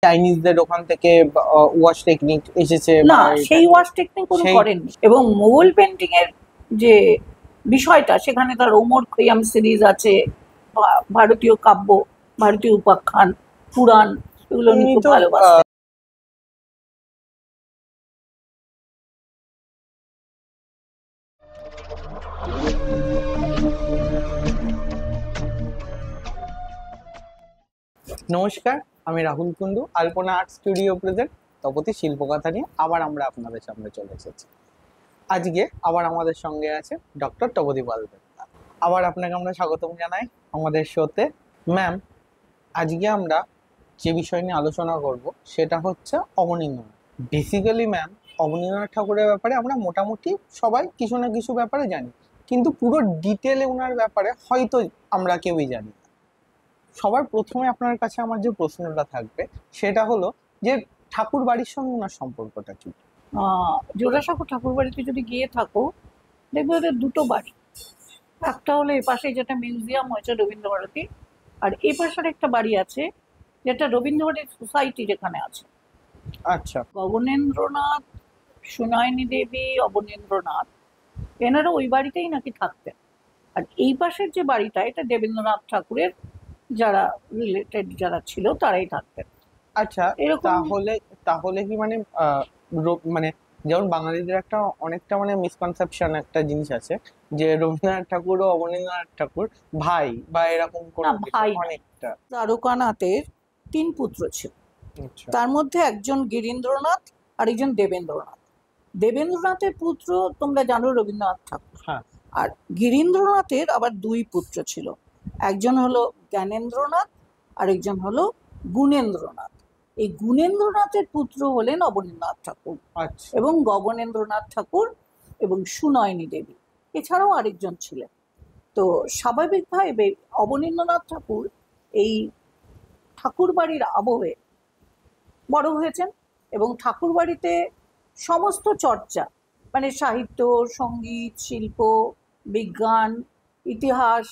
চাইনিজদের ওখান থেকে wash technique এসেছে না, সেই ওয়াশ টেকনিক উনি করেননি। এবং মুঘল পেন্টিং এর যে বিষয়টা, সেখানে তার ওমর খৈয়াম সিরিজ আছে, ভারতীয় কাব্য, ভারতীয় উপাখ্যান, পুরাণ, এগুলো উনি খুব ভালোবাসতেন। নমস্কার, আমি রাহুল কুন্ডু। আলপনা আর্ট স্টুডিও প্রেজেন্ট তপতি শিল্পকথা নিয়ে আবার আমরা আপনাদের সামনে চলে এসেছি। আজকে আবার আমাদের সঙ্গে আছে ডক্টর তপতি পালদেব। আবার আপনাকে আমরা স্বাগতম জানাই আমাদের শোতে। ম্যাম, আজকে আমরা যে বিষয় নিয়ে আলোচনা করব সেটা হচ্ছে অবনীন্দ্রনাথ। বেসিক্যালি ম্যাম, অবনীন্দ্রনাথ ঠাকুরের ব্যাপারে আমরা মোটামুটি সবাই কিছু না কিছু ব্যাপারে জানি, কিন্তু পুরো ডিটেলে ওনার ব্যাপারে হয়তো আমরা কেউই জানি না। সবার প্রথমে আপনার কাছে আমার যে প্রশ্নটা থাকবে সেটা হলো যে ঠাকুর বাড়ির সঙ্গে ওনার সম্পর্কটা কি? জোড়াসাঁকো ঠাকুর বাড়িতে যদি গিয়ে থাকো, দেখবে ওদের দুটো বাড়ি। একটা হলো এ পাশে যেটা মিউজিয়াম হয়েছে রবীন্দ্র ভারতী, আর এ পাশের একটা বাড়ি আছে যেটা রবীন্দ্র ভারতী সোসাইটি যেখানে আছে। আচ্ছা, গগনেন্দ্রনাথ, সুনয়নী দেবী, অবনীন্দ্রনাথ, এনারা ওই বাড়িতেই নাকি থাকতেন। আর এই পাশের যে বাড়িটা, এটা দেবেন্দ্রনাথ ঠাকুরের যারা রিলেটেড যারা ছিল তারাই থাকতেন। আচ্ছা, তাহলে তাহলে কি মানে মানে যেমন বাঙালিদের একটা অনেকটা মানে মিসকনসেপশন একটা জিনিস আছে যে রবীন্দ্রনাথ ঠাকুর ও অবনীন্দ্রনাথ ঠাকুর ভাই বা এরকম কোনো ভাই অনেকটা। দ্বারকানাথের 3 পুত্র ছিল, তার মধ্যে একজন গিরীন্দ্রনাথ আর একজন দেবেন্দ্রনাথ। দেবেন্দ্রনাথের পুত্র তোমরা জানো রবীন্দ্রনাথ ঠাকুর। হ্যাঁ। আর গিরীন্দ্রনাথের আবার 2 পুত্র ছিল, একজন হলো জ্ঞানেন্দ্রনাথ আর একজন হলো গুণেন্দ্রনাথ। এই গুণেন্দ্রনাথের পুত্র হলেন অবনীন্দ্রনাথ ঠাকুর এবং গগনেন্দ্রনাথ ঠাকুর এবং সুনয়নী দেবী, এছাড়াও আরেকজন ছিলেন। তো স্বাভাবিকভাবে অবনীন্দ্রনাথ ঠাকুর এই ঠাকুর বাড়ির আবহে বড় হয়েছেন এবং ঠাকুর বাড়িতে সমস্ত চর্চা, মানে সাহিত্য, সঙ্গীত, শিল্প, বিজ্ঞান, ইতিহাস,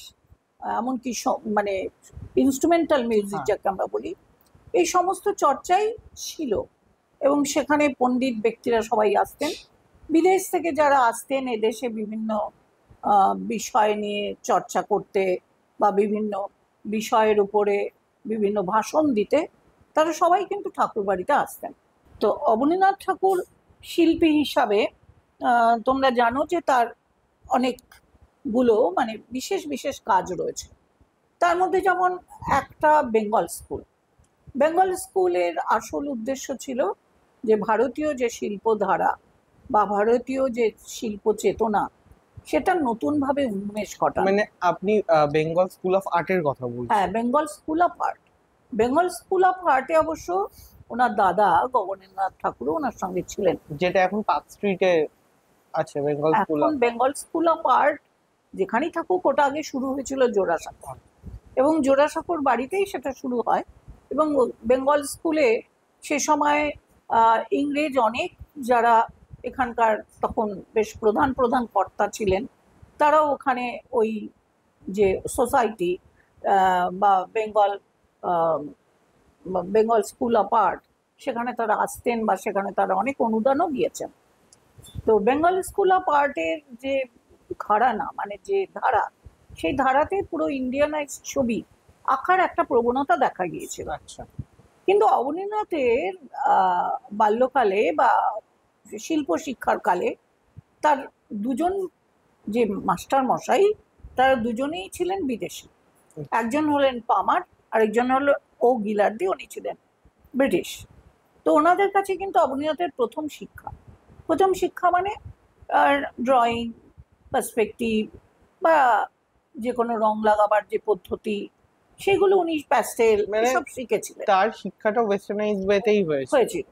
এমনকি মানে ইনস্ট্রুমেন্টাল মিউজিক যাকে আমরা বলি, এই সমস্ত চর্চাই ছিল। এবং সেখানে পণ্ডিত ব্যক্তিরা সবাই আসতেন, বিদেশ থেকে যারা আসতেন এদেশে বিভিন্ন বিষয় নিয়ে চর্চা করতে বা বিভিন্ন বিষয়ের উপরে বিভিন্ন ভাষণ দিতে, তারা সবাই কিন্তু ঠাকুর বাড়িতে আসতেন। তো অবনীন্দ্রনাথ ঠাকুর শিল্পী হিসাবে তোমরা জানো যে তার অনেকগুলো মানে বিশেষ বিশেষ কাজ রয়েছে। তার মধ্যে যেমন একটা বেঙ্গল স্কুল। বেঙ্গল স্কুলের আসল উদ্দেশ্য ছিল যে ভারতীয় যে শিল্পধারা বা ভারতীয় যে শিল্প চেতনা, সেটা নতুনভাবে উন্মেষ ঘটানো। মানে আপনি বেঙ্গল স্কুল অফ আর্টের কথা বলছেন? হ্যাঁ, Bengal school of art. Bengal school of আর্টে অবশ্য ওনার দাদা গগনেন্দ্রনাথ ঠাকুরও ওনার সঙ্গে ছিলেন, যেটা এখন পার্ক স্ট্রিটে আছে। বেঙ্গল স্কুল অফ আর্ট যেখানেই থাকুক, ওটা আগে শুরু হয়েছিল জোড়াসাঁকো, এবং জোড়াসাঁকোর বাড়িতেই সেটা শুরু হয়। এবং বেঙ্গল স্কুলে সে সময় ইংরেজ অনেক যারা এখানকার তখন বেশ প্রধান প্রধান কর্তা ছিলেন, তারাও ওখানে ওই যে সোসাইটি বা বেঙ্গল স্কুল অফ আর্ট, সেখানে তারা আসতেন বা সেখানে তারা অনেক অনুদানও দিয়েছেন। তো বেঙ্গল স্কুল অফ আর্টের যে ঘরানা মানে যে ধারা, সেই ধারাতে পুরো ইন্ডিয়ানাইজ ছবি আঁকার একটা প্রবণতা দেখা গিয়েছিল। আচ্ছা, কিন্তু অবনীন্দ্রনাথের বাল্যকালে বা শিল্প শিক্ষার কালে তার দুজন যে মাস্টার মশাই, তারা দুজনেই ছিলেন বিদেশি। একজন হলেন পামার, আরেকজন হলো ও গিলার্দি, উনি ছিলেন ব্রিটিশ। তো ওনাদের কাছে কিন্তু অবনীন্দ্রনাথের প্রথম শিক্ষা মানে ড্রয়িং, পার্সপেক্টিভ বা যে কোনো রং লাগাবার যে পদ্ধতি, সেগুলো উনি প্যাস্টেল সব শিখেছিলেন। তার শিক্ষাটা ওয়েস্টার্নাইজ ওয়েতেই হয়েছিল।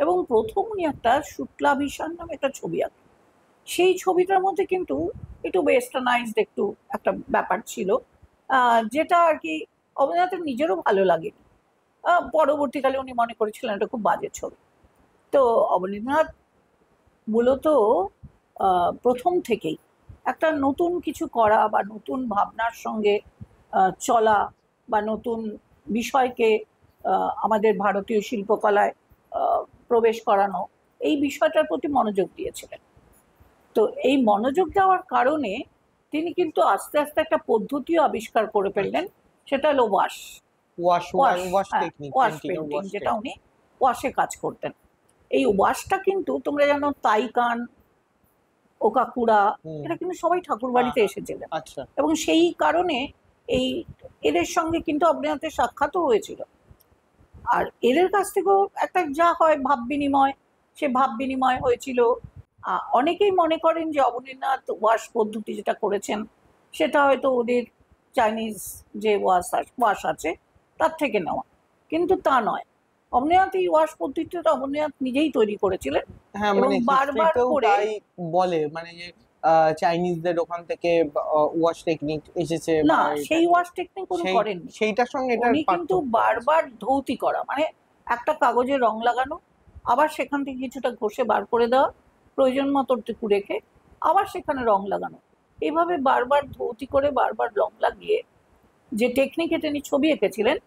এবং প্রথম উনি একটা শুক্লাভিসার নামে একটা ছবি আঁকেন। সেই ছবিটার মধ্যে কিন্তু একটু ওয়েস্টার্নাইজড একটু একটা ব্যাপার ছিল, যেটা আর কি অবনীন্দ্রনাথের নিজেরও ভালো লাগেনি। পরবর্তীকালে উনি মনে করেছিলেন এটা খুব বাজে ছবি। তো অবনীন্দ্রনাথ মূলত প্রথম থেকেই একটা নতুন কিছু করা বা নতুন ভাবনার সঙ্গে চলা বা নতুন বিষয়কে আমাদের ভারতীয় শিল্পকলায় প্রবেশ করানো, এই বিষয়টার প্রতি মনোযোগ দিয়েছিলেন। তো এই মনোযোগ দেওয়ার কারণে তিনি কিন্তু আস্তে আস্তে একটা পদ্ধতিও আবিষ্কার করে ফেললেন, সেটা হলো ওয়াশ ওয়াশ ওয়াশ ওয়াশ হ্যাঁ, টেকনিক, ওয়াশ পেন্টিং এর পেন্টিং, ওয়াশ যেটা উনি ওয়াশে কাজ করতেন। এই ওয়াশটা কিন্তু তোমরা জানো তাইকান, ওকাকুরা, হুম, এরা কিন্তু সবাই ঠাকুর হ্যাঁ বাড়িতে হ্যাঁ, এসেছিলেন, আচ্ছা, এবং সেই কারণে এই এদের সঙ্গে কিন্তু অবনীন্দ্রনাথের সাক্ষাৎও হয়েছিল। আর এদের কাছ থেকেও একটা যা হয় ভাব বিনিময়, সে ভাব বিনিময় হয়েছিল। অনেকেই মনে করেন যে অবনীন্দ্রনাথ ওয়াশ পদ্ধতি যেটা করেছেন সেটা হয়তো ওদের চাইনিজ যে ওয়াশ আছে তার থেকে নেওয়া, কিন্তু তা নয়। অবনীন্দ্রনাথ এই ওয়াশ পদ্ধতিটা অবনীন্দ্রনাথ নিজেই তৈরি করেছিলেন হ্যাঁ এবং মানে বারবার হিস্ট্রিতেও করে। তাই বলে, মানে যে চাইনিজদের ওখান থেকে ওয়াশ টেকনিক এসেছে বা না, এটা সেই ওয়াশ টেকনিক উনি সেই করেননি। সেইটার সঙ্গে এটার উনি কিন্তু পার্থক্য আছে। বারবার ধৌতি করা, মানে একটা কাগজে রং লাগানো, আবার সেখান থেকে কিছুটা ঘষে বার করে দেওয়া, প্রয়োজন মতো টুকু রেখে আবার সেখানে রং লাগানো, এইভাবে বারবার ধৌতি করে বারবার রং লাগিয়ে যে টেকনিকে তিনি ছবি এঁকেছিলেন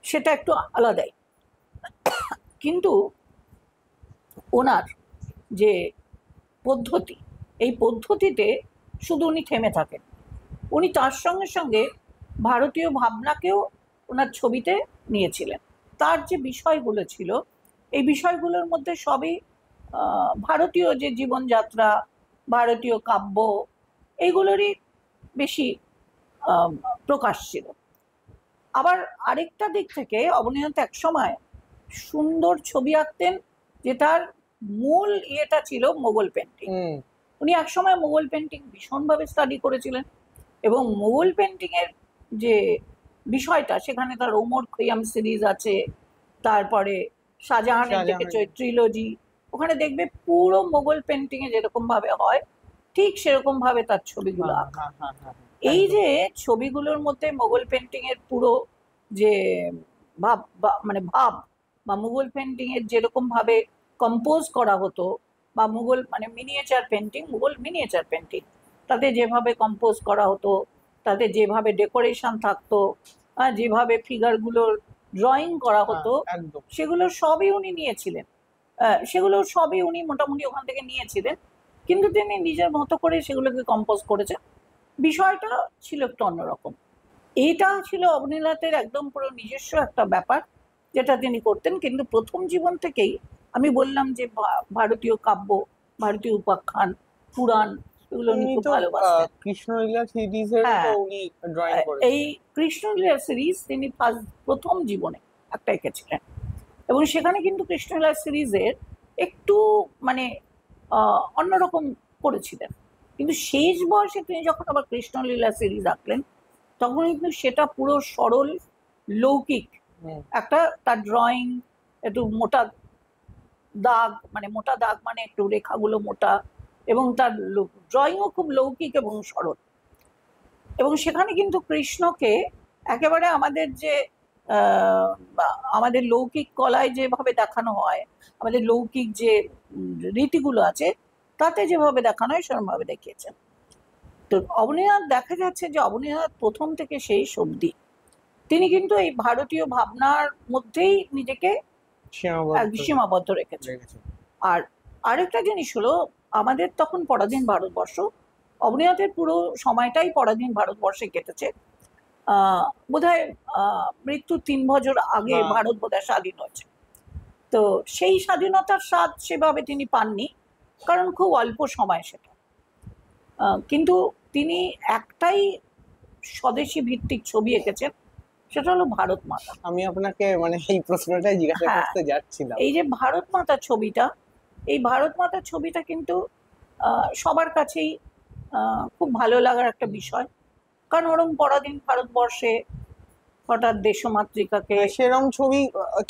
সেটা একটু আলাদাই। কিন্তু ওনার যে পদ্ধতি, এই পদ্ধতিতে শুধু উনি থেমে থাকেন, উনি তার সঙ্গে সঙ্গে ভারতীয় ভাবনাকেও ওনার ছবিতে নিয়েছিলেন। তার যে বিষয়গুলো ছিল, এই বিষয়গুলোর মধ্যে সবই ভারতীয় যে জীবনযাত্রা, ভারতীয় কাব্য, এইগুলোরই বেশি আহ, প্রকাশ ছিল। আবার আরেকটা দিক থেকে অবনীন্দ্রনাথ এক সময় সুন্দর ছবি আঁকতেন, যেটার মূল ইয়েটা ছিল মোগল পেন্টিং। হুম, উনি একসময় মোগল পেন্টিং ভীষণভাবে স্টাডি করেছিলেন, এবং মোগল পেন্টিং এর যে বিষয়টা, সেখানে তার ওমর খৈয়াম সিরিজ আছে, তারপরে শাহজাহানের শাহজাহান, দেখেছো ট্রিলজি, ওখানে দেখবে পুরো মোগল পেন্টিং এ যেরকম ভাবে হয় ঠিক সেরকম ভাবে তার ছবিগুলো হ্যাঁ আঁকা। হ্যাঁ হ্যাঁ হ্যাঁ, এই একদম। যে ছবিগুলোর মধ্যে মোগল পেন্টিং এর পুরো যে মানে ভাব, বা মুঘল পেন্টিং এর যেরকম ভাবে কম্পোজ করা হতো, বা মুঘল মানে miniature painting, Mughal miniature painting, তাতে যেভাবে কম্পোজ করা হতো, তাতে যেভাবে ডেকোরেশন থাকতো, যেভাবে ফিগারগুলোর ড্রয়িং করা হ্যাঁ হতো, একদম। সেগুলো সবই উনি নিয়েছিলেন। সেগুলো সবই উনি মোটামুটি ওখান থেকে নিয়েছিলেন, কিন্তু তিনি নিজের মতো করে সেগুলোকে কম্পোজ করেছেন। বিষয়টা ছিল একটু অন্যরকম। এইটা ছিল অবনীন্দ্রনাথের একদম পুরো নিজস্ব একটা ব্যাপার, যেটা তিনি করতেন। কিন্তু প্রথম জীবন থেকেই আমি বললাম যে ভারতীয় কাব্য, ভারতীয় উপাখ্যান, পুরাণ, এগুলো উনি উনি খুব তো ভালোবাসতেন। কৃষ্ণলীলা সিরিজেরও তো হ্যাঁ, উনি ড্রয়িং এই করেছিলেন। কৃষ্ণলীলা সিরিজ তিনি প্রথম জীবনে একটা এঁকেছিলেন, এবং সেখানে কিন্তু কৃষ্ণলীলা সিরিজের একটু মানে অন্যরকম করেছিলেন। কিন্তু শেষ বয়সে তিনি যখন আবার কৃষ্ণলীলা সিরিজ আঁকলেন, তখন কিন্তু সেটা পুরো সরল লৌকিক হুম, একটা, তার ড্রয়িং একটু মোটা দাগ, মানে মোটা দাগ মানে একটু রেখাগুলো মোটা, এবং তার ড্রয়িংও খুব লৌকিক এবং সরল। এবং সেখানে কিন্তু কৃষ্ণকে একেবারে আমাদের যে আমাদের লৌকিক কলায় যেভাবে দেখানো হয়, আমাদের লৌকিক যে রীতিগুলো আছে তাতে যেভাবে দেখানো হয় সেরকম ভাবে দেখিয়েছেন। তো অবনীন্দ্রনাথ দেখা যাচ্ছে যে অবনীন্দ্রনাথ প্রথম থেকে শেষ অবধি তিনি কিন্তু এই ভারতীয় ভাবনার মধ্যেই নিজেকে সীমাবদ্ধ সীমাবদ্ধ রেখেছেন। রেখেছেন। আর আরেকটা জিনিস হলো, আমাদের তখন পরাধীন ভারতবর্ষ, অবনীন্দ্রনাথের পুরো সময়টাই পরাধীন ভারতবর্ষে কেটেছে। বোধহয় মৃত্যুর 3 বছর আগে হ্যাঁ, ভারত বোধহয় স্বাধীন হয়েছে। তো সেই স্বাধীনতার স্বাদ সেভাবে তিনি পাননি, কারণ খুব অল্প সময় সেটা। কিন্তু তিনি একটাই স্বদেশী ভিত্তিক ছবি এঁকেছেন, সেটা হলো ভারত মাতা। আমি আপনাকে মানে এই প্রশ্নটাই জিজ্ঞাসা হ্যাঁ, করতে যাচ্ছিলাম। এই যে ভারত মাতা ছবিটা, এই ভারত মাতা ছবিটা কিন্তু সবার কাছেই খুব ভালো লাগার একটা বিষয়, কারণ ওরম পরাধীন ভারতবর্ষে হঠাৎ দেশমাতৃকাকে। সেরম ছবি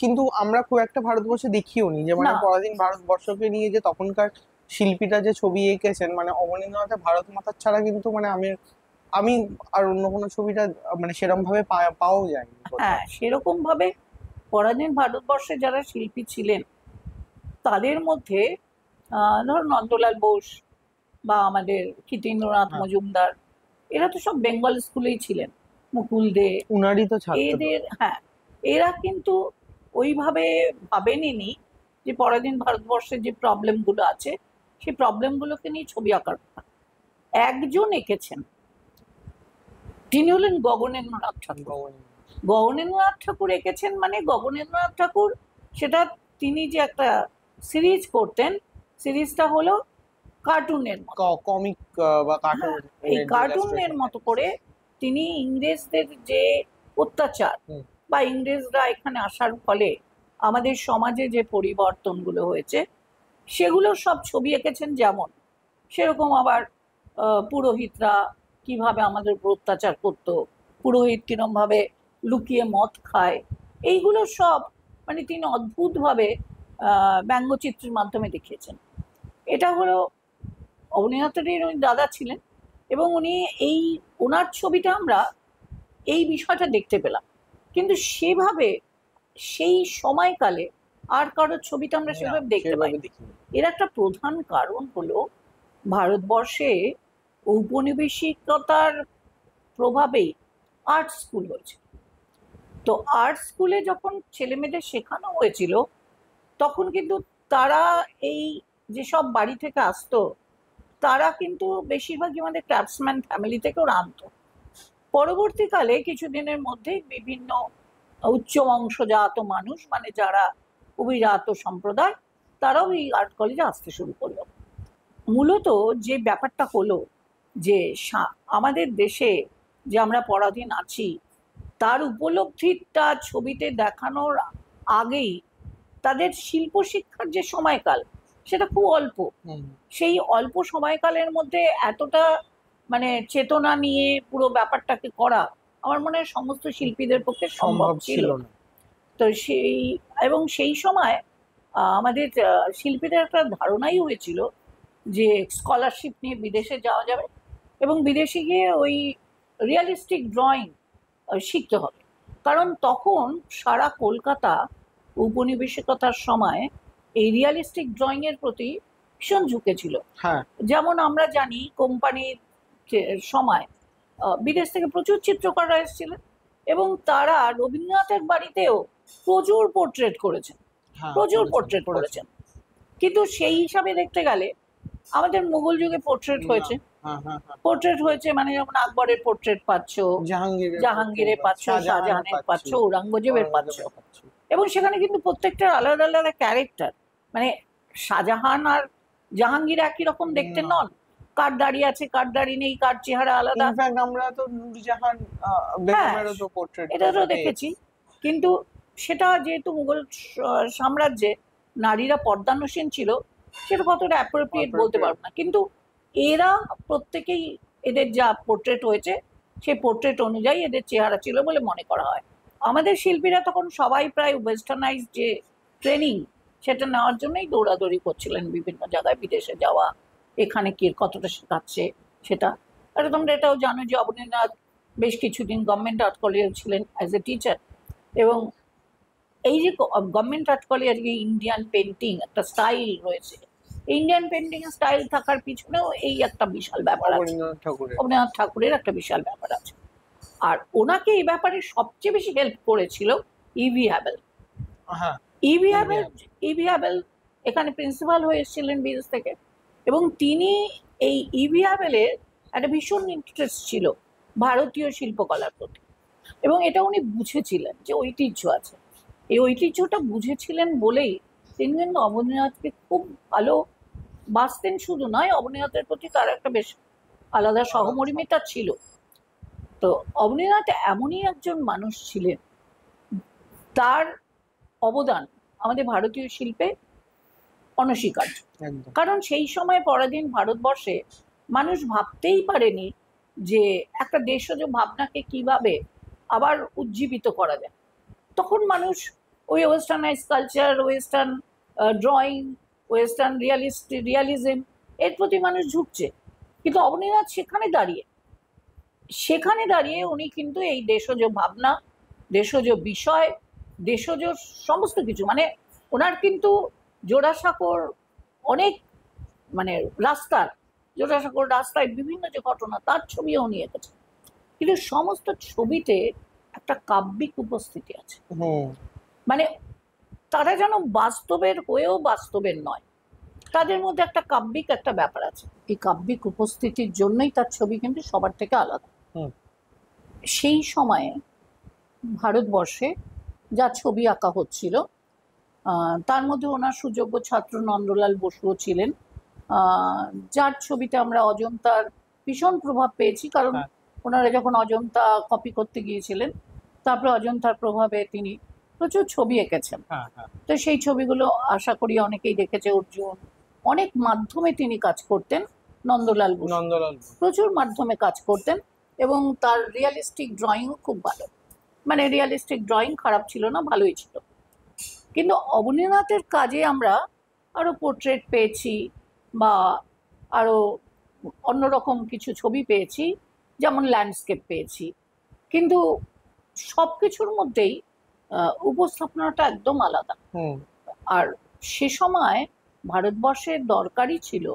কিন্তু আমরা খুব একটা ভারতবর্ষে দেখিও নি, যে মানে না, পরাধীন ভারতবর্ষকে নিয়ে যে তখনকার শিল্পীরা যে ছবি এঁকেছেন, মানে অবনীন্দ্রনাথের ভারত মাতার ছাড়া কিন্তু মানে আমি আমি আর অন্য কোনো ছবিটা মানে সেরম ভাবে পাওয়াও যায়নি কোথাও। হ্যাঁ, সেরকম ভাবে পরাধীন ভারতবর্ষে যারা শিল্পী ছিলেন তাদের মধ্যে ধরো নন্দলাল বোস বা আমাদের কীর্তিন্দ্রনাথ হ্যাঁ, মজুমদার, এরা তো সব বেঙ্গল স্কুলেই ছিলেন, মুকুল দে, উনারই তো ছাত্র। এদের হ্যাঁ, এরা কিন্তু ওইভাবে ভাবেনি যে পরাধীন ভারতবর্ষের যে প্রবলেমগুলো আছে সেই প্রবলেমগুলোকে নিয়ে ছবি আঁকার কথা। একজন এঁকেছেন, তিনি হলেন গগনেন্দ্রনাথ ঠাকুর। গগনেন্দ্রনাথ ঠাকুর এঁকেছেন মানে গগনেন্দ্রনাথ ঠাকুর সেটা তিনি যে একটা সিরিজ করতেন, সিরিজটা হলো কার্টুনের মতো, কমিক বা কার্টুন। এই কার্টুনের মতো করে তিনি ইংরেজদের যে অত্যাচার বা ইংরেজরা এখানে আসার ফলে আমাদের সমাজে যে পরিবর্তনগুলো হয়েছে সেগুলো সব ছবি এঁকেছেন। যেমন সেরকম আবার পুরোহিতরা কিভাবে আমাদের উপর অত্যাচার করতো, পুরোহিত কিরম ভাবে লুকিয়ে মদ খায়, এইগুলো সব মানে তিনি অদ্ভুতভাবে ব্যঙ্গচিত্রের মাধ্যমে দেখিয়েছেন। এটা হলো অবনীন্দ্রনাথের উনি দাদা ছিলেন এবং উনি এই ওনার ছবিটা আমরা এই বিষয়টা দেখতে পেলাম, কিন্তু সেভাবে সেই সময়কালে আর কারোর ছবিটা আমরা সেভাবে দেখতে পাই। এর একটা প্রধান কারণ হলো ভারতবর্ষে ঔপনিবেশিকতার প্রভাবেই আর্ট স্কুল হয়েছে। তো আর্ট স্কুলে যখন ছেলেমেয়েদের শেখানো হয়েছিল তখন কিন্তু তারা এই যেসব বাড়ি থেকে আসতো তারা কিন্তু বেশিরভাগই আমাদের ক্রাফটসম্যান ফ্যামিলি থেকে ওরা আনতো। পরবর্তীকালে কিছুদিনের মধ্যেই বিভিন্ন উচ্চ বংশজাত মানুষ মানে যারা অভিজাত সম্প্রদায় তারাও এই আর্ট কলেজে আসতে শুরু করলো। মূলত যে ব্যাপারটা হলো যে আমাদের দেশে যে আমরা পরাধীন আছি তার উপলব্ধিটা ছবিতে দেখানোর আগেই তাদের শিল্প শিক্ষার যে সময়কাল সেটা খুব অল্প। সেই অল্প সময়কালের মধ্যে এতটা মানে চেতনা নিয়ে পুরো ব্যাপারটাকে করা আমার মনে হয় সমস্ত শিল্পীদের পক্ষে সম্ভব ছিল না। তো সেই সময় আমাদের শিল্পীদের একটা ধারণাই হয়েছিল যে স্কলারশিপ নিয়ে বিদেশে যাওয়া যাবে এবং বিদেশে গিয়ে ওই রিয়ালিস্টিক ড্রয়িং শিখতে হবে, কারণ তখন সারা কলকাতা ঔপনিবেশিকতার সময় এই রিয়ালিস্টিক ড্রয়িং এর প্রতি ভীষণ ঝুঁকেছিল। যেমন আমরা জানি কোম্পানির সময় বিদেশ থেকে প্রচুর চিত্রকাররা এসেছিলেন এবং তারা রবীন্দ্রনাথের বাড়িতেও প্রচুর পোর্ট্রেট করেছেন, কিন্তু সেই হিসাবে দেখতে গেলে আমাদের মুঘল যুগে পোর্ট্রেট হয়েছে মানে যেমন আকবরের পোর্ট্রেট পাচ্ছ, জাহাঙ্গীরের পাচ্ছ, শাহজাহানের পাচ্ছ, ঔরঙ্গজেবের পাচ্ছ, এবং সেখানে কিন্তু প্রত্যেকটা আলাদা আলাদা ক্যারেক্টার। মানে শাহজাহান আর জাহাঙ্গীর একই রকম দেখতে নন, কার দাঁড়িয়ে আছে কার দাঁড়িয়ে নেই, কার চেহারা আলাদা। আমরা তো নূরজাহান বেগমেরও তো পোর্ট্রেট এটা তো দেখেছি, কিন্তু সেটা যেহেতু মুঘল সাম্রাজ্যে নারীরা পর্দানসীন ছিল সেটা কতটা অ্যাপ্রোপ্রিয়েট বলতে পারবো না, কিন্তু এরা প্রত্যেকেই এদের যা পোর্ট্রেট হয়েছে সেই পোর্ট্রেট অনুযায়ী এদের চেহারা ছিল বলে মনে করা হয়। আমাদের শিল্পীরা তখন সবাই প্রায় ওয়েস্টার্নাইজ যে ট্রেনিং সেটা নেওয়ার জন্যই দৌড়াদৌড়ি করছিলেন বিভিন্ন জায়গায়, বিদেশে যাওয়া, এখানে কে কতটা শেখাচ্ছে সেটা। আর তোমরা এটাও জানো যে অবনীন্দ্রনাথ বেশ কিছুদিন গভর্নমেন্ট আর্ট কলেজে ছিলেন অ্যাজ এ টিচার, এবং এই যে গভর্নমেন্ট আর্ট কলেজে যে ইন্ডিয়ান পেন্টিং একটা স্টাইল রয়েছে, ইন্ডিয়ান পেন্টিং এর স্টাইল থাকার পিছনেও এই একটা বিশাল ব্যাপার আছে, অবনীন্দ্রনাথ ঠাকুরের একটা বিশাল ব্যাপার আছে। আর ওনাকে এই ব্যাপারে সবচেয়ে বেশি হেল্প করেছিল ইভি হ্যাবেল। ইভি হ্যাবেল এখানে প্রিন্সিপাল হয়ে এসেছিলেন বিদেশ থেকে, এবং তিনি এই ইভি হ্যাবেলের একটা ভীষণ ইন্টারেস্ট ছিল ভারতীয় শিল্পকলার প্রতি, এবং এটা উনি বুঝেছিলেন যে ঐতিহ্য আছে। এই ঐতিহ্যটা বুঝেছিলেন বলেই তিনি কিন্তু অবনীন্দ্রনাথকে খুব ভালো বাসতেন, শুধু নয় অবনীন্দ্রনাথের প্রতি তার একটা বেশ আলাদা সহমর্মিতা ছিল। তো অবনীন্দ্রনাথ এমনই একজন মানুষ ছিলেন, তার অবদান আমাদের ভারতীয় শিল্পে অনস্বীকার্য। কারণ সেই সময় পরাধীন ভারতবর্ষে মানুষ ভাবতেই পারেনি যে একটা দেশজ ভাবনাকে কিভাবে আবার উজ্জীবিত করা যায়। তখন মানুষ ওই westernise culture, western drawing, western realism এর প্রতি মানুষ ঝুঁকছে, কিন্তু অবনীন্দ্রনাথ সেখানে দাঁড়িয়ে উনি কিন্তু এই দেশজ ভাবনা, দেশজ বিষয়, দেশজ সমস্ত কিছু, মানে ওনার কিন্তু জোড়াসাঁকোর অনেক মানে জোড়াসাঁকোর রাস্তায় বিভিন্ন যে ঘটনা তার ছবিও উনি এঁকেছেন, কিন্তু সমস্ত ছবিতে একটা কাব্যিক উপস্থিতি আছে। মানে তারা যেন বাস্তবের হয়েও বাস্তবের নয়, তাদের মধ্যে একটা কাব্যিক একটা ব্যাপার আছে। এই কাব্যিক উপস্থিতির জন্যই তার ছবি কিন্তু সবার থেকে আলাদা। সেই সময়ে ভারতবর্ষে যা ছবি আঁকা হচ্ছিল, তার মধ্যে ওনার সুযোগ্য ছাত্র নন্দলাল বসুও ছিলেন, যার ছবিতে আমরা অজন্তার ভীষণ প্রভাব পেয়েছি, কারণ ওনারা যখন অজন্তা কপি করতে গিয়েছিলেন, তারপরে অজন্তার প্রভাবে তিনি প্রচুর ছবি এঁকেছেন। তো সেই ছবিগুলো আশা করি অনেকেই দেখেছে। অর্জুন, অনেক মাধ্যমে তিনি কাজ করতেন। নন্দলাল বসু প্রচুর মাধ্যমে কাজ করতেন, এবং তার রিয়ালিস্টিক ড্রয়িংও খুব ভালো। মানে রিয়ালিস্টিক ড্রয়িং খারাপ ছিল না, ভালোই ছিল। কিন্তু অবনীন্দ্রনাথের কাজে আমরা আরো পোর্ট্রেট পেয়েছি, বা আরো অন্যরকম কিছু ছবি পেয়েছি, যেমন ল্যান্ডস্কেপ পেয়েছি। কিন্তু সবকিছুর মধ্যেই উপস্থাপনাটা একদম আলাদা। আর সে সময় ভারতবর্ষের দরকারই ছিল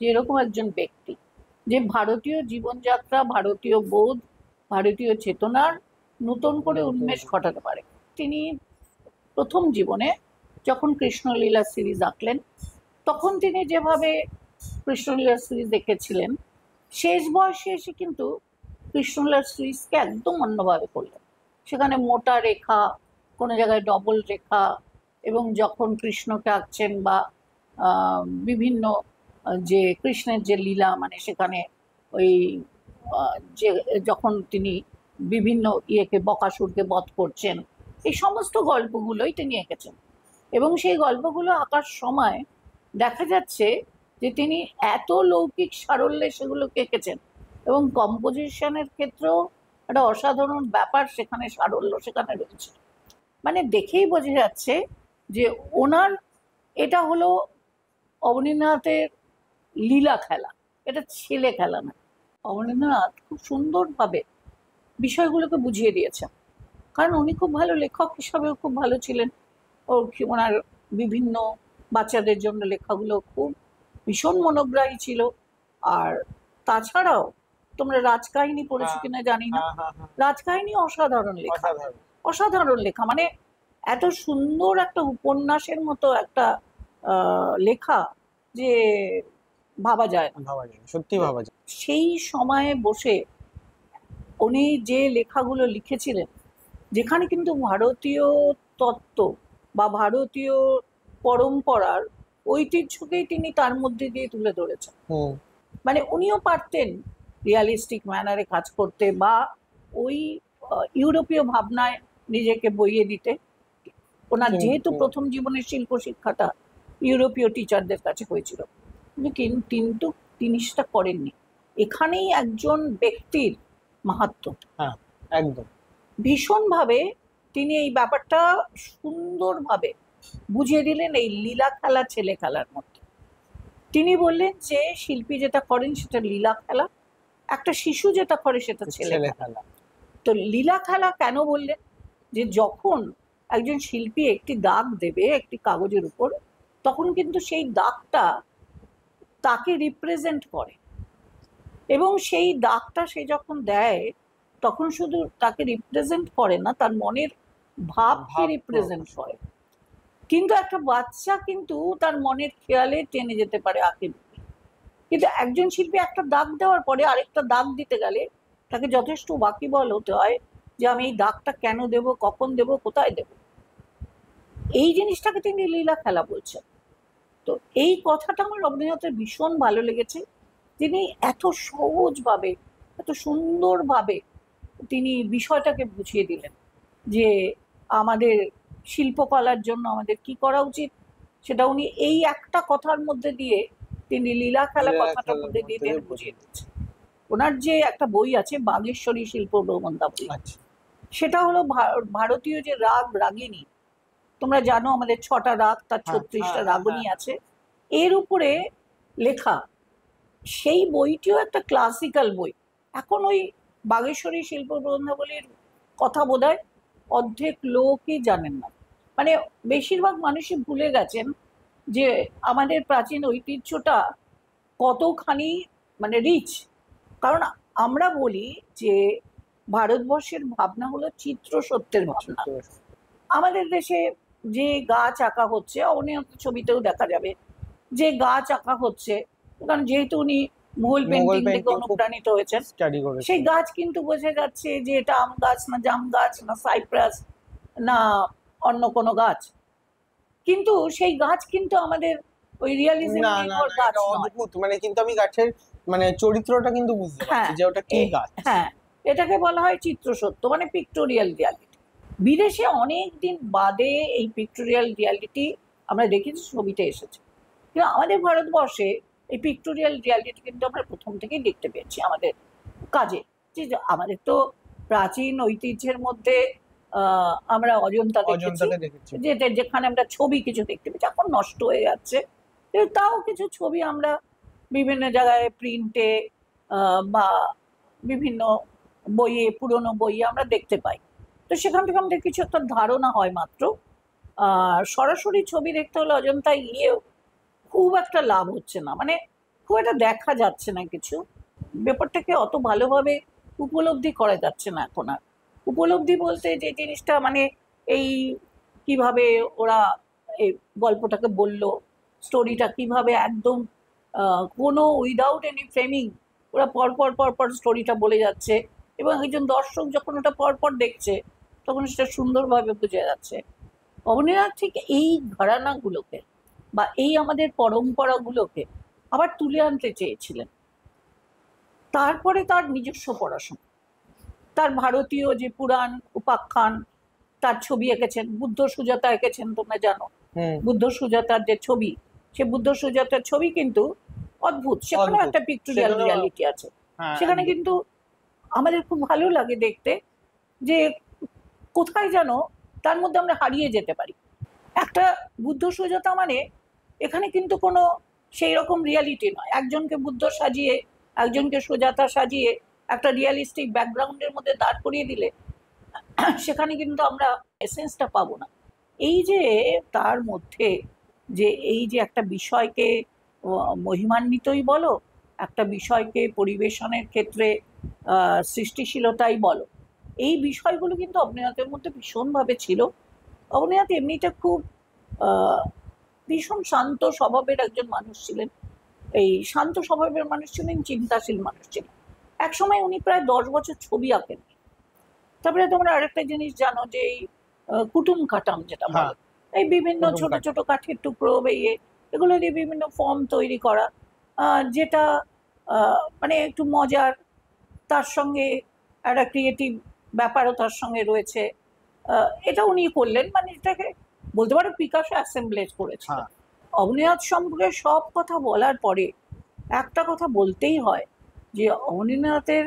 যে এরকম একজন ব্যক্তি, যে ভারতীয় জীবনযাত্রা, ভারতীয় বোধ, ভারতীয় চেতনার নতুন করে উন্মেষ ঘটাতে পারে। তিনি প্রথম জীবনে যখন কৃষ্ণলীলা সিরিজ আঁকলেন, তখন তিনি যেভাবে কৃষ্ণলীলা সিরিজ এঁকেছিলেন, শেষ বয়সে এসে কিন্তু কৃষ্ণলীলা সিরিজকে একদম অন্যভাবে করলেন। সেখানে মোটা রেখা, কোনো জায়গায় ডবল রেখা, এবং যখন কৃষ্ণকে আঁকছেন বা বিভিন্ন যে কৃষ্ণের যে লীলা, মানে সেখানে ওই যে যখন তিনি বিভিন্ন ইয়েকে, বকাসুরকে বধ করছেন, এই সমস্ত গল্পগুলোই তিনি এঁকেছেন। এবং সেই গল্পগুলো আঁকার সময় দেখা যাচ্ছে যে তিনি এত লৌকিক সারল্যে সেগুলোকে এঁকেছেন, এবং কম্পোজিশনের ক্ষেত্রেও একটা অসাধারণ ব্যাপার, সেখানে সারল্য সেখানে রয়েছে। মানে দেখেই বোঝা যাচ্ছে যে ওনার এটা হলো অবনীন্দ্রনাথের লীলা খেলা, এটা ছেলে খেলা না। অবনীন্দ্রনাথ খুব সুন্দরভাবে বিষয়গুলোকে বুঝিয়ে দিয়েছেন, কারণ উনি খুব ভালো লেখক হিসাবেও খুব ভালো ছিলেন। ওনার বিভিন্ন বাচ্চাদের জন্য লেখাগুলো খুব ভীষণ মনোগ্রাহী ছিল। আর তাছাড়াও তোমরা রাজকাহিনী পড়েছো কিনা জানি না, রাজকাহিনী অসাধারণ লেখা, অসাধারণ লেখা। মানে এত সুন্দর একটা উপন্যাসের মতো একটা লেখা যে ভাবা যায় না, সত্যি ভাবা যায়। সেই সময়ে বসে উনি যে লেখাগুলো লিখেছিলেন, যেখানে কিন্তু ভারতীয় তত্ত্ব বা ভারতীয় পরম্পরার ঐতিহ্যকেই তিনি তার মধ্যে দিয়ে তুলে ধরেছেন। মানে উনিও পারতেন রিয়ালিস্টিক ম্যানারে কাজ করতে, বা ওই ইউরোপীয় ভাবনায় নিজেকে বইয়ে দিতে। ওনার যেহেতু প্রথম জীবনের শিল্প শিক্ষাটা ইউরোপীয় টিচারদের কাছে হয়েছিল, কিন্তু তিনি সেটা করেননি। এখানেই একজন ব্যক্তির মাহাত্ম্য। একদম ভীষণভাবে তিনি এই ব্যাপারটা সুন্দরভাবে বুঝিয়ে দিলেন এই লীলা খেলা ছেলে খেলার মধ্যে। তিনি বললেন যে শিল্পী যেটা করেন সেটা লীলা খেলা, একটা শিশু যেটা করে সেটা ছেলে খেলা। তো লীলা খেলা কেন বললেন? যে যখন একজন শিল্পী একটি দাগ দেবে একটি কাগজের উপর, তখন কিন্তু সেই দাগটা তাকে রিপ্রেজেন্ট করে, এবং সেই দাগটা সে যখন দেয় তখন শুধু তাকে রিপ্রেজেন্ট করে না, তার মনের ভাবকে রিপ্রেজেন্ট করে। কিন্তু একটা বাচ্চা কিন্তু তার মনের খেয়ালে টেনে যেতে পারে আঁকে। কিন্তু একজন শিল্পী একটা দাগ দেওয়ার পরে আরেকটা দাগ দিতে গেলে তাকে যথেষ্ট ওয়াকিবল হতে হয় যে আমি এই দাগটা কেন দেব, কখন দেব, কোথায় দেব। এই জিনিসটাকে তিনি লীলা খেলা বলছেন। তো এই কথাটা আমার রবীন্দ্রনাথের ভীষণ ভালো লেগেছে। তিনি এত সহজভাবে, এত সুন্দরভাবে তিনি বিষয়টাকে বুঝিয়ে দিলেন যে আমাদের শিল্পকলার জন্য আমাদের কি করা উচিত, সেটা উনি এই একটা কথার মধ্যে দিয়ে, তিনি লীলা খেলা কথাটার মধ্যে দিয়ে তিনি বুঝিয়ে দিচ্ছেন। ওনার যে একটা বই আছে বাগেশ্বরী শিল্প ভ্রমণাবলী, সেটা হলো ভারতীয় যে রাগ রাগিনী, তোমরা জানো আমাদের 6টা রাগ, তার 36টা রাগিনী আছে, এর উপরে লেখা। সেই বইটিও একটা ক্লাসিক্যাল বই। এখন ওই বাগেশ্বরী শিল্প ভ্রমণাবলীর কথা বোধহয় অর্ধেক লোকই জানেন না। মানে বেশিরভাগ মানুষই ভুলে গেছেন যে আমাদের প্রাচীন ঐতিহ্যটা কতখানি মানে রিচ। কারণ আমরা বলি যে ভারতবর্ষের ভাবনা হলো চিত্র সত্যের ভাবনা। আমাদের দেশে যে গাছ আঁকা হচ্ছে, অনেক ছবিতেও দেখা যাবে যে গাছ আঁকা হচ্ছে, কারণ যেহেতু উনি মুঘল পেন্টিং থেকে painting খুব অনুপ্রাণিত হয়েছেন, স্টাডি সেই করেছে। গাছ কিন্তু বোঝা যাচ্ছে যে এটা আম গাছ না জাম গাছ না সাইপ্রাস না অন্য কোনো গাছ, কিন্তু সেই গাছ কিন্তু আমাদের ওই রিয়ালিজম না না নির্ভর না, গাছ এটা নয়। অদ্ভুত, মানে কিন্তু আমি গাছের মানে চরিত্রটা কিন্তু বুঝতে পারছি হ্যাঁ, যে ওটা কি গাছ। হ্যাঁ, এটাকে বলা হয় চিত্রসত্য, মানে পিক্টোরিয়াল রিয়ালিটি। বিদেশে অনেক দিন বাদে এই পিক্টোরিয়াল রিয়ালিটি আমরা দেখেছি ছবিতে এসেছে, কিন্তু আমাদের ভারতবর্ষে এই পিক্টোরিয়াল রিয়ালিটি কিন্তু আমরা প্রথম থেকেই দেখতে পেয়েছি আমাদের কাজে। যে আমাদের তো প্রাচীন ঐতিহ্যের মধ্যে আমরা অজন্তা দেখেছি, অজন্তাকে দেখেছি। যেখানে আমরা ছবি কিছু দেখতে পেয়েছি, এখন নষ্ট হয়ে যাচ্ছে, কিন্তু তাও কিছু ছবি আমরা বিভিন্ন জায়গায় প্রিন্টে বা বিভিন্ন বইয়ে, পুরনো বইয়ে আমরা দেখতে পাই। তো সেখান থেকে আমাদের কিছু একটা ধারণা হয় মাত্র। সরাসরি ছবি দেখতে হলে অজন্তায় গিয়েও খুব একটা লাভ হচ্ছে না, মানে খুব একটা দেখা যাচ্ছে না কিছু, ব্যাপারটাকে অত ভালোভাবে উপলব্ধি করা যাচ্ছে না এখন আর। উপলব্ধি বলতে যে জিনিসটা মানে এই কিভাবে ওরা এই গল্পটাকে বললো, স্টোরিটা কিভাবে একদম কোনো উইদাউট এনি ফ্রেমিং ওরা পরপর পরপর স্টোরিটা বলে যাচ্ছে, এবং একজন দর্শক যখন ওটা পরপর দেখছে তখন সেটা সুন্দরভাবে বোঝা যাচ্ছে। অবনীন্দ্রনাথ ঠিক এই ঘরানাগুলোকে বা এই আমাদের পরম্পরাগুলোকে আবার তুলে আনতে চেয়েছিলেন। তারপরে তার নিজস্ব পড়াশোনা, তার ভারতীয় যে পুরাণ উপাখ্যান, তার ছবি এঁকেছেন, বুদ্ধ সুজাতা এঁকেছেন, তোমরা জানো বুদ্ধ সুজাতার যে ছবি, সে বুদ্ধ সুজাতার ছবি কিন্তু অদ্ভুত, সেখানেও একটা পিক্টোরিয়াল রিয়ালিটি আছে। সেখানে কিন্তু আমাদের খুব ভালো লাগে দেখতে যে কোথায় যেন তার মধ্যে আমরা হারিয়ে যেতে পারি। একটা বুদ্ধ সুজাতা মানে এখানে কিন্তু কোনো সেই রকম রিয়ালিটি নয়, একজনকে বুদ্ধ সাজিয়ে একজনকে সুজাতা সাজিয়ে একটা রিয়ালিস্টিক ব্যাকগ্রাউন্ডের মধ্যে দাঁড় করিয়ে দিলে সেখানে কিন্তু আমরা এসেন্সটা পাবো না। এই যে তার মধ্যে যে এই যে একটা বিষয়কে মহিমান্বিতই বলো, একটা বিষয়কে পরিবেশনের ক্ষেত্রে সৃষ্টিশীলতাই বলো, এই বিষয়গুলো কিন্তু অবনীন্দ্রনাথের মধ্যে ভীষণভাবে ছিল। অবনীন্দ্রনাথ এমনিটা খুব ভীষণ শান্ত স্বভাবের একজন মানুষ ছিলেন। এই শান্ত স্বভাবের মানুষ ছিলেন, চিন্তাশীল মানুষ ছিলেন। একসময় উনি প্রায় 10 বছর ছবি আঁকেন। তারপরে তোমরা আরেকটা জিনিস জানো যে এই কুটুম কাটাম যেটা বলে, এই বিভিন্ন ছোট ছোট কাঠের টুকরো এগুলো দিয়ে বিভিন্ন ফর্ম তৈরি করা, যেটা মানে একটু মজার, তার সঙ্গে একটা ক্রিয়েটিভ ব্যাপারও তার সঙ্গে রয়েছে। এটা উনি করলেন, মানে এটাকে বলতে পারো পিকাসো অ্যাসেম্বলেজ করেছে। অবনীন্দ্রনাথ সম্পর্কে সব কথা বলার পরে একটা কথা বলতেই হয় যে অবনীন্দ্রনাথের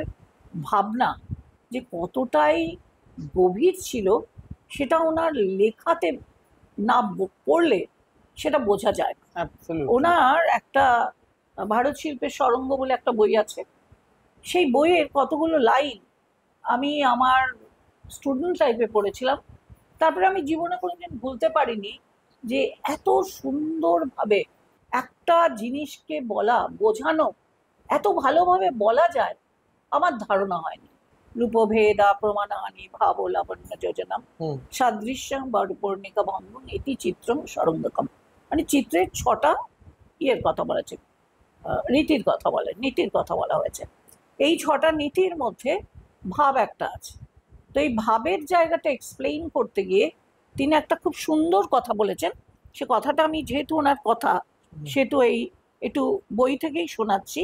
ভাবনা যে কতটাই গভীর ছিল সেটা ওনার লেখাতে না পড়লে সেটা বোঝা যায়। ওনার একটা ভারত শিল্পের সরঙ্গ বলে একটা বই আছে, সেই বইয়ের কতগুলো লাইন আমি আমার স্টুডেন্ট লাইফে পড়েছিলাম, তারপরে আমি জীবনে কোনোদিন ভুলতে পারিনি যে এত সুন্দরভাবে একটা জিনিসকে বলা, বোঝানো, এত ভালোভাবে বলা যায় আমার ধারণা হয়নি। রূপভেদা প্রমাণানি ভাব লাবণ্য যোজনাম সাদৃশ্যং বা রূপর্ণিকা ভঙ্গম এটি চিত্রম সরঙ্গকম, মানে চিত্রের 6টা ইয়ের কথা বলেছে, নীতির কথা বলা হয়েছে। এই 6টা নীতির মধ্যে ভাব একটা আছে। তো এই ভাবের জায়গাটা এক্সপ্লেইন করতে গিয়ে তিনি একটা খুব সুন্দর কথা বলেছেন। সে কথাটা আমি যেহেতু ওনার কথা সেহেতু এই একটু বই থেকেই শোনাচ্ছি।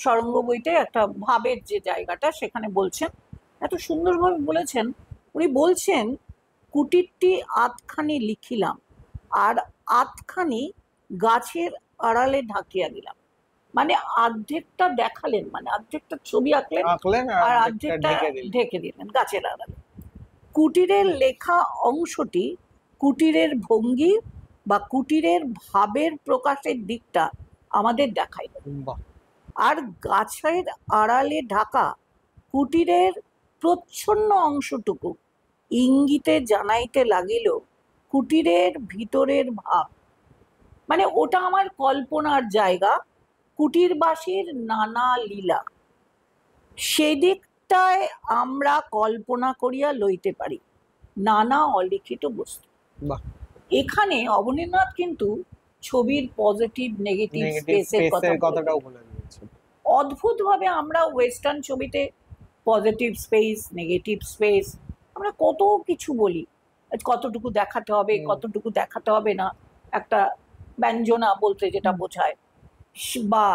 সরঙ্গ বইতে একটা ভাবের যে জায়গাটা সেখানে বলছেন, এত সুন্দরভাবে বলেছেন। উনি বলছেন কুটিরটি আধখানি লিখিলাম আর আধখানি গাছের আড়ালে ঢাকিয়া দিলাম, মানে অর্ধেকটা দেখালেন, মানে অর্ধেকটা ছবি আঁকলেন আর অর্ধেকটা ঢেকে দিলেন গাছের আড়ালে। কুটিরের লেখা অংশটি কুটিরের ভঙ্গি বা কুটিরের ভাবের প্রকাশের দিকটা আমাদের দেখাইল, আর গাছের আড়ালে ঢাকা কুটিরের প্রচ্ছন্ন অংশটুকু ইঙ্গিতে জানাইতে লাগিল কুটিরের ভিতরের ভাব, মানে ওটা আমার কল্পনার জায়গা, কুটিরবাসীর নানা লীলা, সেদিকটায় আমরা কল্পনা করিয়া লইতে পারি নানা অলিখিত বস্তু। এখানে অবনীন্দ্রনাথ কিন্তু ছবির পজিটিভ নেগেটিভ নেগেটিভ স্পেসের কথা স্পেসের বলেছেন। কথাটাও বলে দিয়েছে। অদ্ভুতভাবে আমরা ওয়েস্টার্ন ছবিতে পজিটিভ স্পেস, নেগেটিভ স্পেস, আমরা কত কিছু বলি, কতটুকু দেখাতে হবে, কতটুকু দেখাতে হবে না, একটা ব্যঞ্জনা বলতে যেটা বোঝায়, বা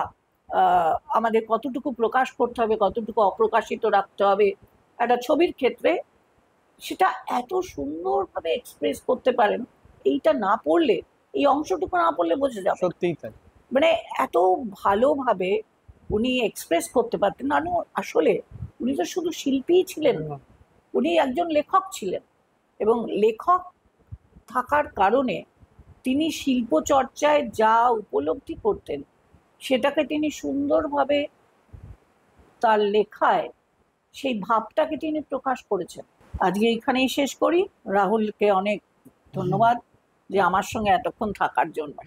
আমাদের কতটুকু প্রকাশ করতে হবে, কতটুকু অপ্রকাশিত রাখতে হবে একটা ছবির ক্ষেত্রে, সেটা এত সুন্দরভাবে এক্সপ্রেস করতে পারেন। এইটা না পড়লে, এই অংশটুকু না পড়লে বোঝা যাবে না। সত্যিই তাই। মানে এত ভালোভাবে উনি এক্সপ্রেস করতে পারতেন। আর আসলে উনি তো শুধু শিল্পীই ছিলেন না, উনি একজন লেখক ছিলেন, এবং লেখক থাকার কারণে তিনি শিল্প চর্চায় যা উপলব্ধি করতেন সেটাকে তিনি সুন্দরভাবে তার লেখায় সেই ভাবটাকে তিনি প্রকাশ করেছেন। আজকে এইখানেই শেষ করি। রাহুলকে অনেক ধন্যবাদ যে আমার সঙ্গে এতক্ষণ থাকার জন্য।